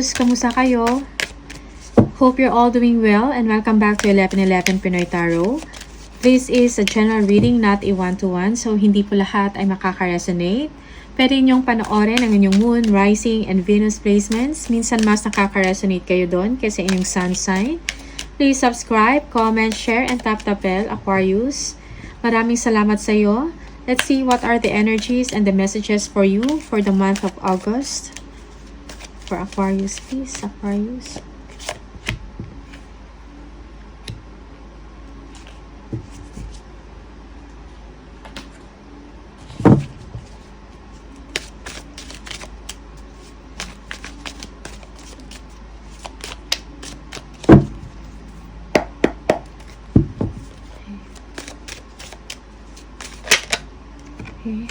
Aquarius, kamusta kayo? Hope you're all doing well and welcome back to 1111 Pinoy Tarot. This is a general reading, not a one-to-one, so hindi po lahat ay makaka-resonate. Pwede ninyong panoorin ang inyong moon, rising, and Venus placements. Minsan mas nakaka-resonate kayo doon kaysa inyong sun sign. Please subscribe, comment, share, and tap the bell, Aquarius. Maraming salamat sa iyo. Let's see what are the energies and the messages for you for the month of August. For Aquarius, please, Aquarius. Okay.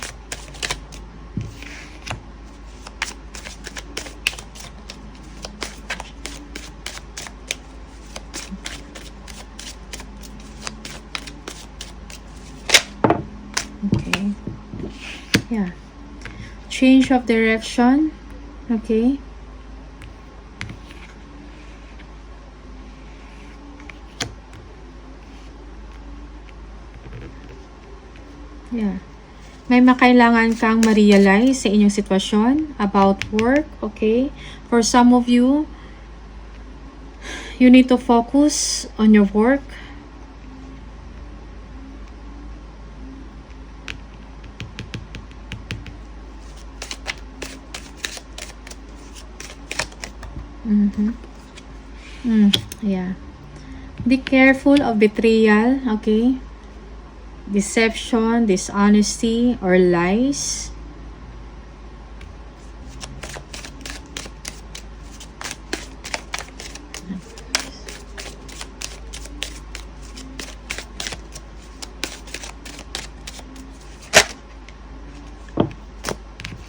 Okay. Yeah. Change of direction. Okay. Yeah. May makailangan kang ma-realize sa inyong sitwasyon about work, okay? For some of you, you need to focus on your work. Yeah. Be careful of betrayal, okay? Deception, dishonesty, or lies.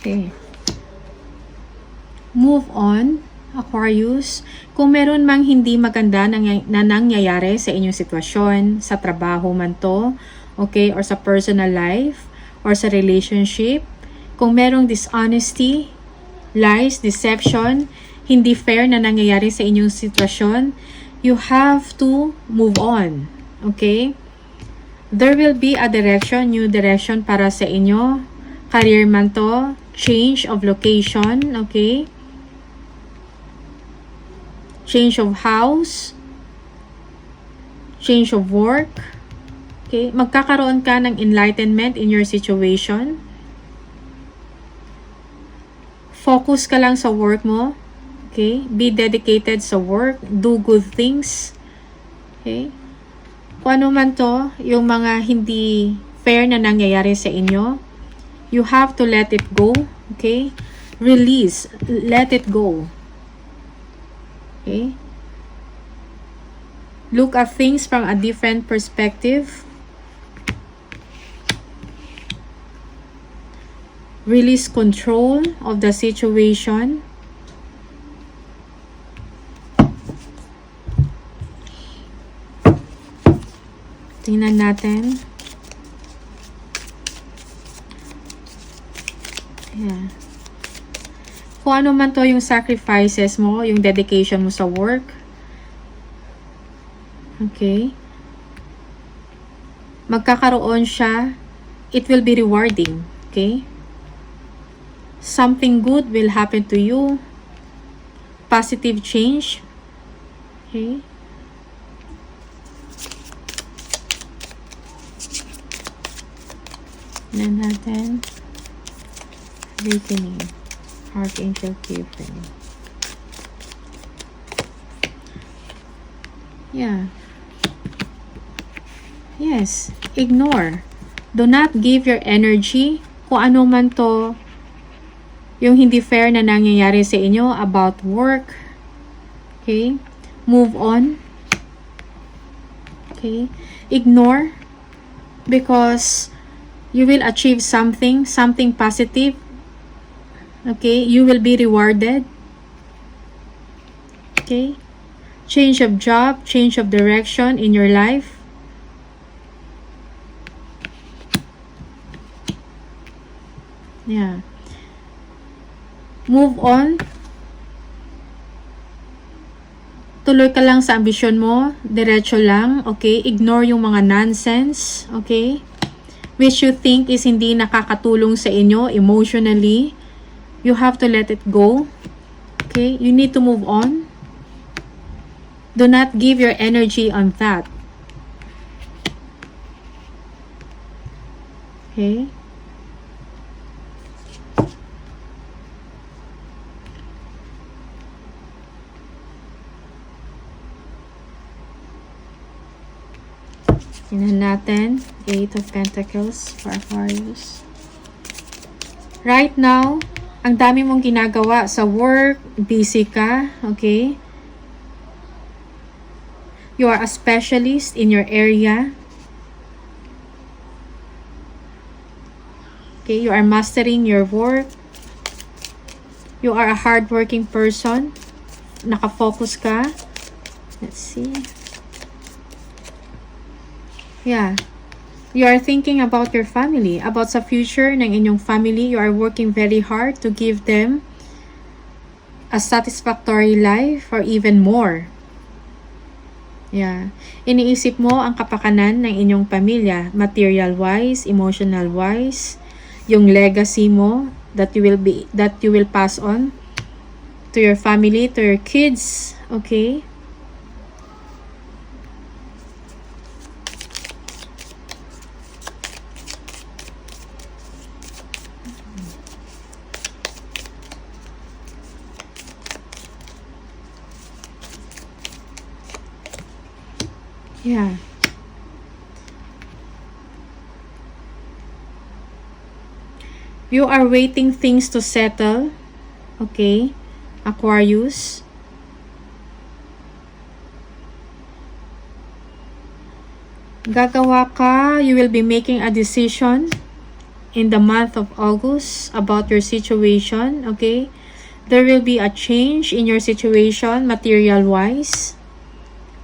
Okay. Move on, Aquarius. Kung meron mang hindi maganda na nangyayari sa inyong sitwasyon, sa trabaho man to, okay, or sa personal life, or sa relationship, kung merong dishonesty, lies, deception, hindi fair na nangyayari sa inyong sitwasyon, you have to move on, okay? There will be a direction, new direction para sa inyo, career man to, change of location, okay? Change of house, change of work, okay? Magkakaroon ka ng enlightenment in your situation. Focus ka lang sa work mo, okay? Be dedicated sa work, do good things, okay? Kung ano man to, yung mga hindi fair na nangyayari sa inyo, you have to let it go, okay? Release, let it go. Okay? Look at things from a different perspective. Release control of the situation. Tingnan natin. Yeah. Kung ano man to yung sacrifices mo, yung dedication mo sa work. Okay. Magkakaroon siya. It will be rewarding. Okay. Something good will happen to you. Positive change. Okay. Tignan natin. Awakening. Archangel Gabriel. Yeah. Yes. Ignore. Do not give your energy kung ano man to yung hindi fair na nangyayari sa inyo about work. Okay? Move on. Okay? Ignore because you will achieve something positive. Okay, you will be rewarded. Okay, change of job, change of direction in your life. Yeah. Move on. Tuloy ka lang sa ambisyon mo, diretso lang, okay? Ignore yung mga nonsense, okay? Which you think is hindi nakakatulong sa inyo emotionally. You have to let it go, okay? You need to move on. Do not give your energy on that. Okay? Tingnan natin, 8 of Pentacles for Aquarius. Right now, ang dami mong ginagawa sa work, busy ka, okay? You are a specialist in your area. Okay, you are mastering your work. You are a hardworking person. Nakafocus ka. Let's see. Yeah. You are thinking about your family, about sa future ng inyong family. You are working very hard to give them a satisfactory life or even more. Yeah. Iniisip mo ang kapakanan ng inyong pamilya, material-wise, emotional-wise, yung legacy mo that you will pass on to your family, to your kids, okay? Yeah. You are waiting things to settle. Okay? Aquarius. Gagawa ka. You will be making a decision in the month of August about your situation. Okay? There will be a change in your situation material-wise.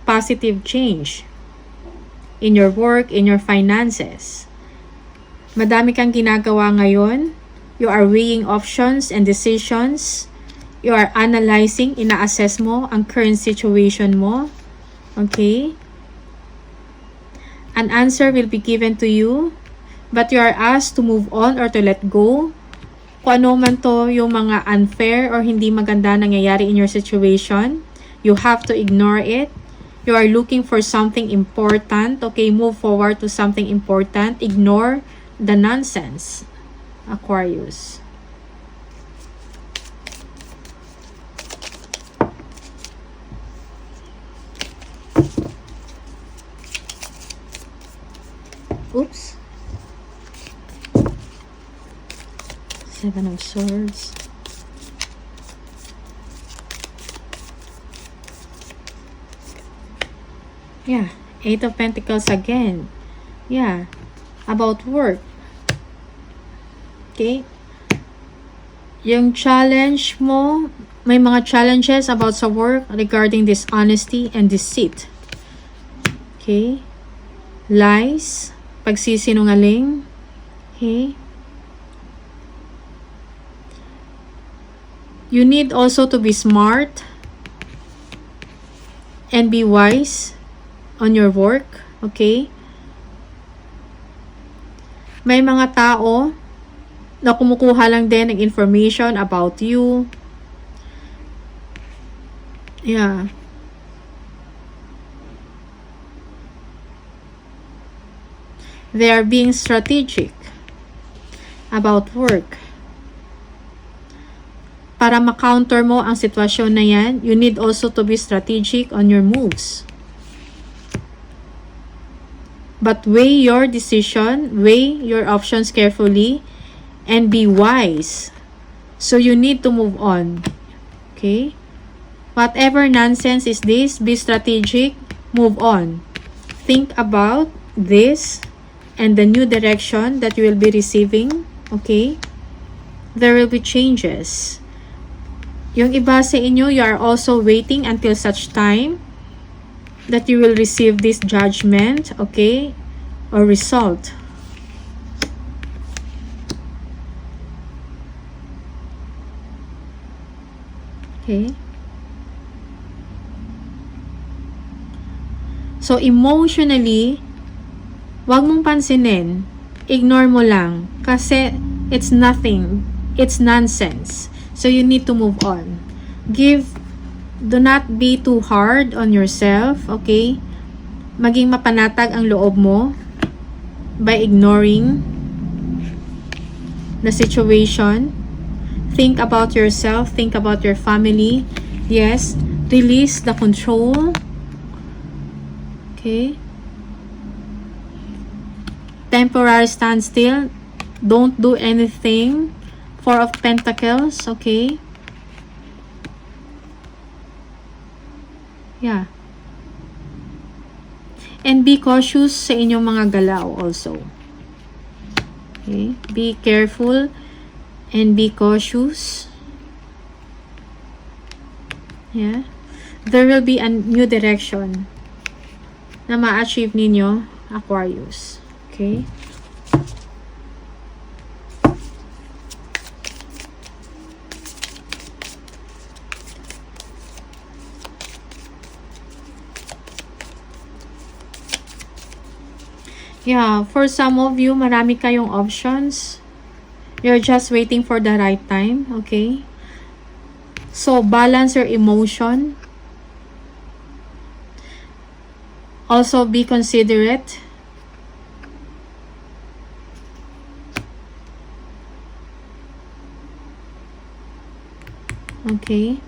Positive change in your work, in your finances. Madami kang ginagawa ngayon. You are weighing options and decisions. You are analyzing, ina-assess mo ang current situation mo. Okay? An answer will be given to you, but you are asked to move on or to let go. Kung ano man to yung mga unfair or hindi maganda nangyayari in your situation, you have to ignore it. You are looking for something important. Okay, move forward to something important. Ignore the nonsense, Aquarius. Oops. 7 of Swords. Yeah, 8 of Pentacles again. Yeah, about work. Okay? Yung challenge mo, may mga challenges about sa work regarding dishonesty and deceit. Okay? Lies, pagsisinungaling. Okay? You need also to be smart and be wise on your work, okay? May mga tao na kumukuha lang din ng information about you. Yeah. They are being strategic about work. Para ma-counter mo ang sitwasyon na yan, you need also to be strategic on your moves. But weigh your decision, weigh your options carefully, and be wise. So you need to move on. Okay? Whatever nonsense is this, be strategic, move on. Think about this and the new direction that you will be receiving. Okay? There will be changes. Yung iba sa inyo, you are also waiting until such time that you will receive this judgment, okay, or result. Okay. So, emotionally, wag mong pansinin. Ignore mo lang. Kasi, it's nothing. It's nonsense. So, you need to move on. Do not be too hard on yourself, okay? Maging mapanatag ang loob mo by ignoring the situation. Think about yourself. Think about your family. Yes, release the control. Okay? Temporary standstill. Don't do anything. Four of Pentacles. Okay? Yeah. And be cautious sa inyong mga galaw also. Okay? Be careful and be cautious. Yeah. There will be a new direction na ma-achieve ninyo, Aquarius. Okay? Yeah, for some of you, marami kayong options. You're just waiting for the right time, okay? So, balance your emotion. Also, be considerate. Okay?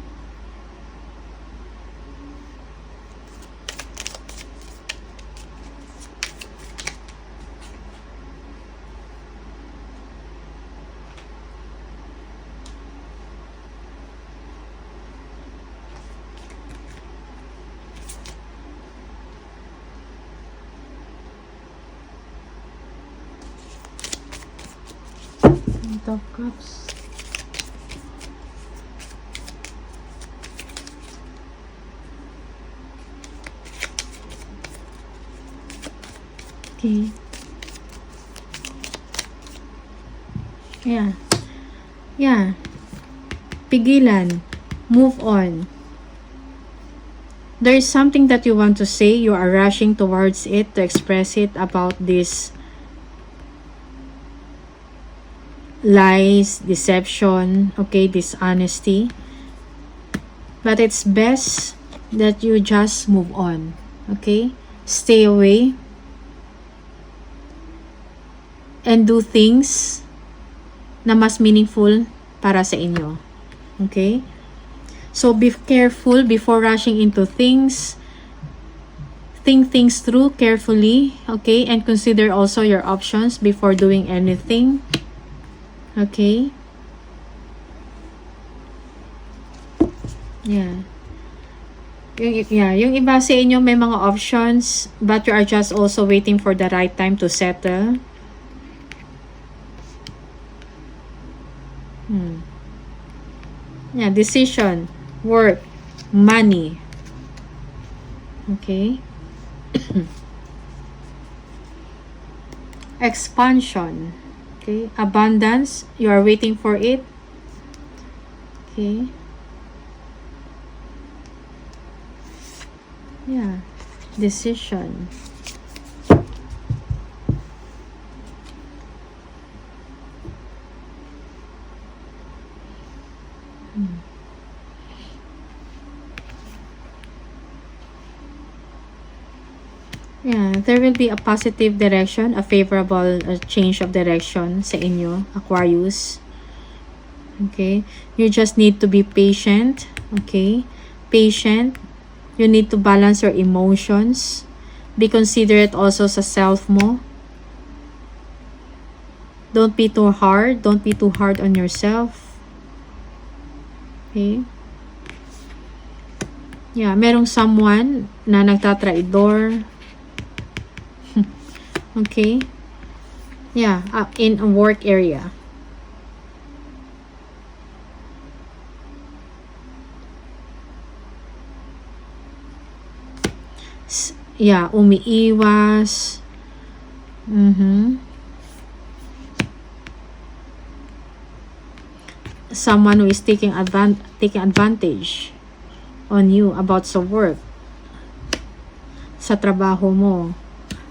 Eight of Cups. Okay. Yeah. Yeah. Pigilan. Move on. There is something that you want to say. You are rushing towards it to express it about this lies, deception, okay, dishonesty. But it's best that you just move on. Okay? Stay away. And do things na mas meaningful para sa inyo. Okay? So, be careful before rushing into things. Think things through carefully. Okay? And consider also your options before doing anything. Okay? Yeah. Yung iba sa inyo may mga options, but you are just also waiting for the right time to settle. Yeah, decision, work, money. Okay? Expansion. Okay? Abundance, you are waiting for it. Okay? Yeah. Decision. Yeah, there will be a positive direction, a favorable change of direction sa inyo, Aquarius. Okay? You just need to be patient. Okay? Patient. You need to balance your emotions. Be considerate also sa self mo. Don't be too hard. Don't be too hard on yourself. Okay? Yeah, merong someone na nagtatraidor. Okay? Yeah, in a work area. Yeah, umiiwas. Someone who is taking advantage on you about some work. sa trabaho mo.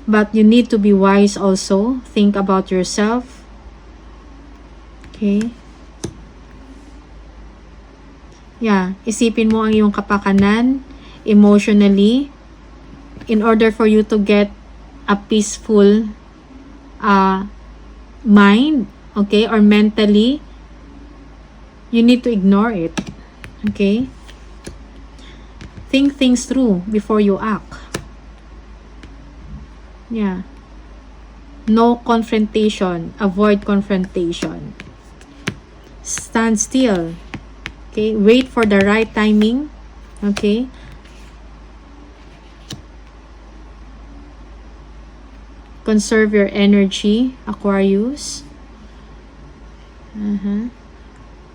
But you need to be wise also. Think about yourself. Okay? Yeah, isipin mo ang iyong kapakanan emotionally in order for you to get a peaceful mind, okay, or mentally, you need to ignore it. Okay? Think things through before you act. Yeah. No confrontation. Avoid confrontation. Stand still. Okay? Wait for the right timing. Okay? Conserve your energy, Aquarius.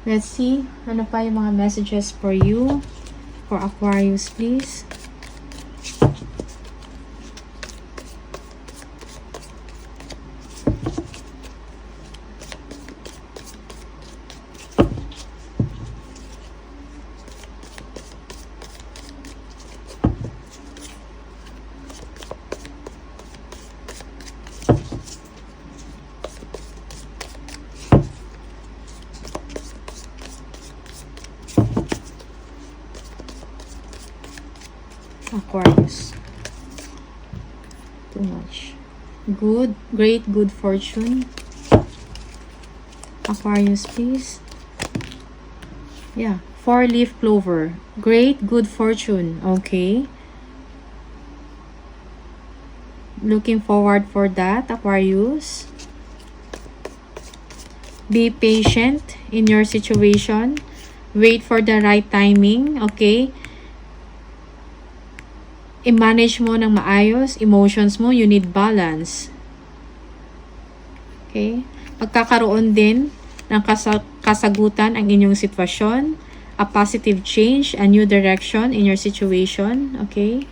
Let's see. Ano pa yung mga messages for you? For Aquarius, please. Aquarius. Too much. Good, great, good fortune. Aquarius, please. Yeah, 4-leaf clover. Great, good fortune. Okay. Looking forward for that, Aquarius. Be patient in your situation. Wait for the right timing. Okay. I-manage mo ng maayos. Emotions mo, you need balance. Okay? Magkakaroon din ng kasagutan ang inyong sitwasyon. A positive change, a new direction in your situation. Okay?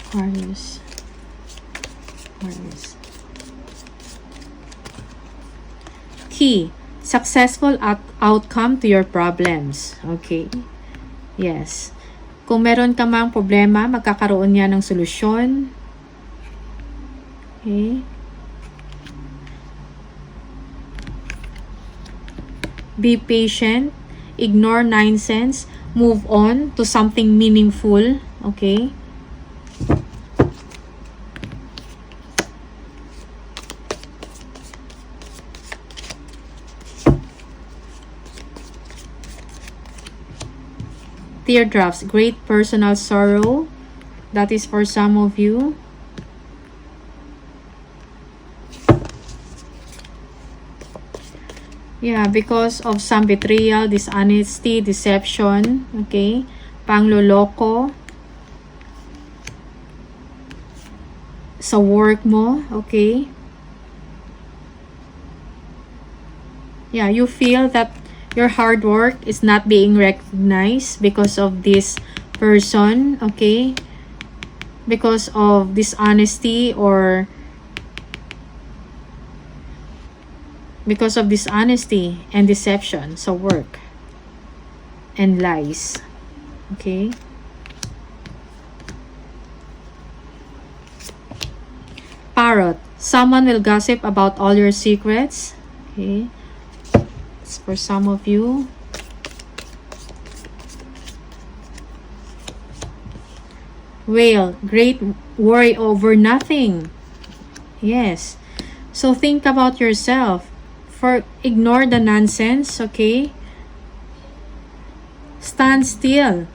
Aquarius. Aquarius. Key. Successful outcome to your problems. Okay? Yes. Kung meron ka mang problema, magkakaroon niya ng solusyon. Okay. Be patient. Ignore nonsense. Move on to something meaningful. Okay. Teardrops, great personal sorrow. That is for some of you. Yeah, because of some betrayal, dishonesty, deception. Okay? Pangloloko. Sa work mo. Okay? Yeah, you feel that your hard work is not being recognized because of this person, okay? Because of dishonesty or because of dishonesty and deception sa work and lies, okay? Parrot, someone will gossip about all your secrets, okay? It's for some of you. Whale, great worry over nothing. Yes. So think about yourself. Ignore the nonsense, okay? Stand still.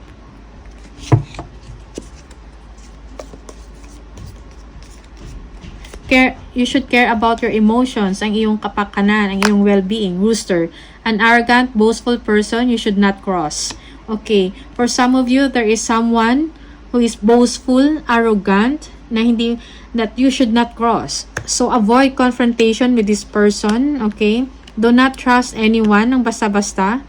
You should care about your emotions, ang iyong kapakanan, ang iyong well-being. Rooster, an arrogant, boastful person you should not cross. Okay, for some of you, there is someone who is boastful, arrogant, that you should not cross. So, avoid confrontation with this person, okay? Do not trust anyone ng basta-basta,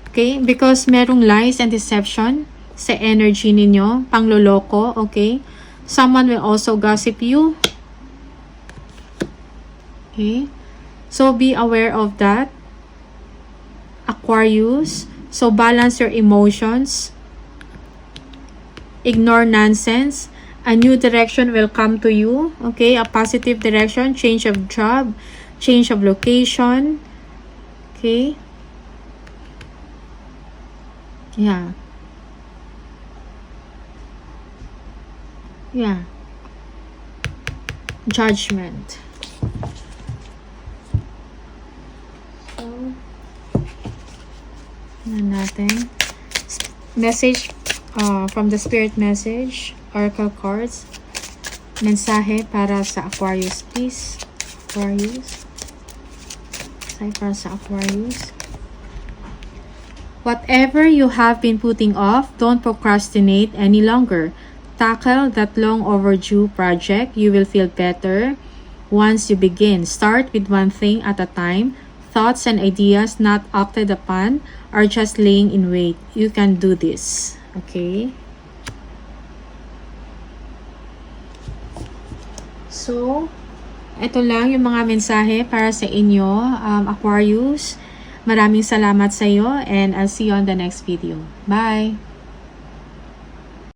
okay? Because merong lies and deception sa energy ninyo, pangloloko, okay? Someone will also gossip you. Okay? So, be aware of that. Aquarius. So, balance your emotions. Ignore nonsense. A new direction will come to you. Okay, a positive direction, change of job, change of location. Okay. Yeah. Yeah. Judgment. So, natin. Message from the spirit message. Oracle cards. Mensahe para sa Aquarius, please. Aquarius. Mensahe para sa Aquarius. Whatever you have been putting off, don't procrastinate any longer. Tackle that long overdue project. You will feel better once you begin. Start with one thing at a time. Thoughts and ideas not acted upon are just laying in wait. You can do this. Okay? So, ito lang yung mga mensahe para sa inyo, Aquarius. Maraming salamat sa iyo and I'll see you on the next video. Bye!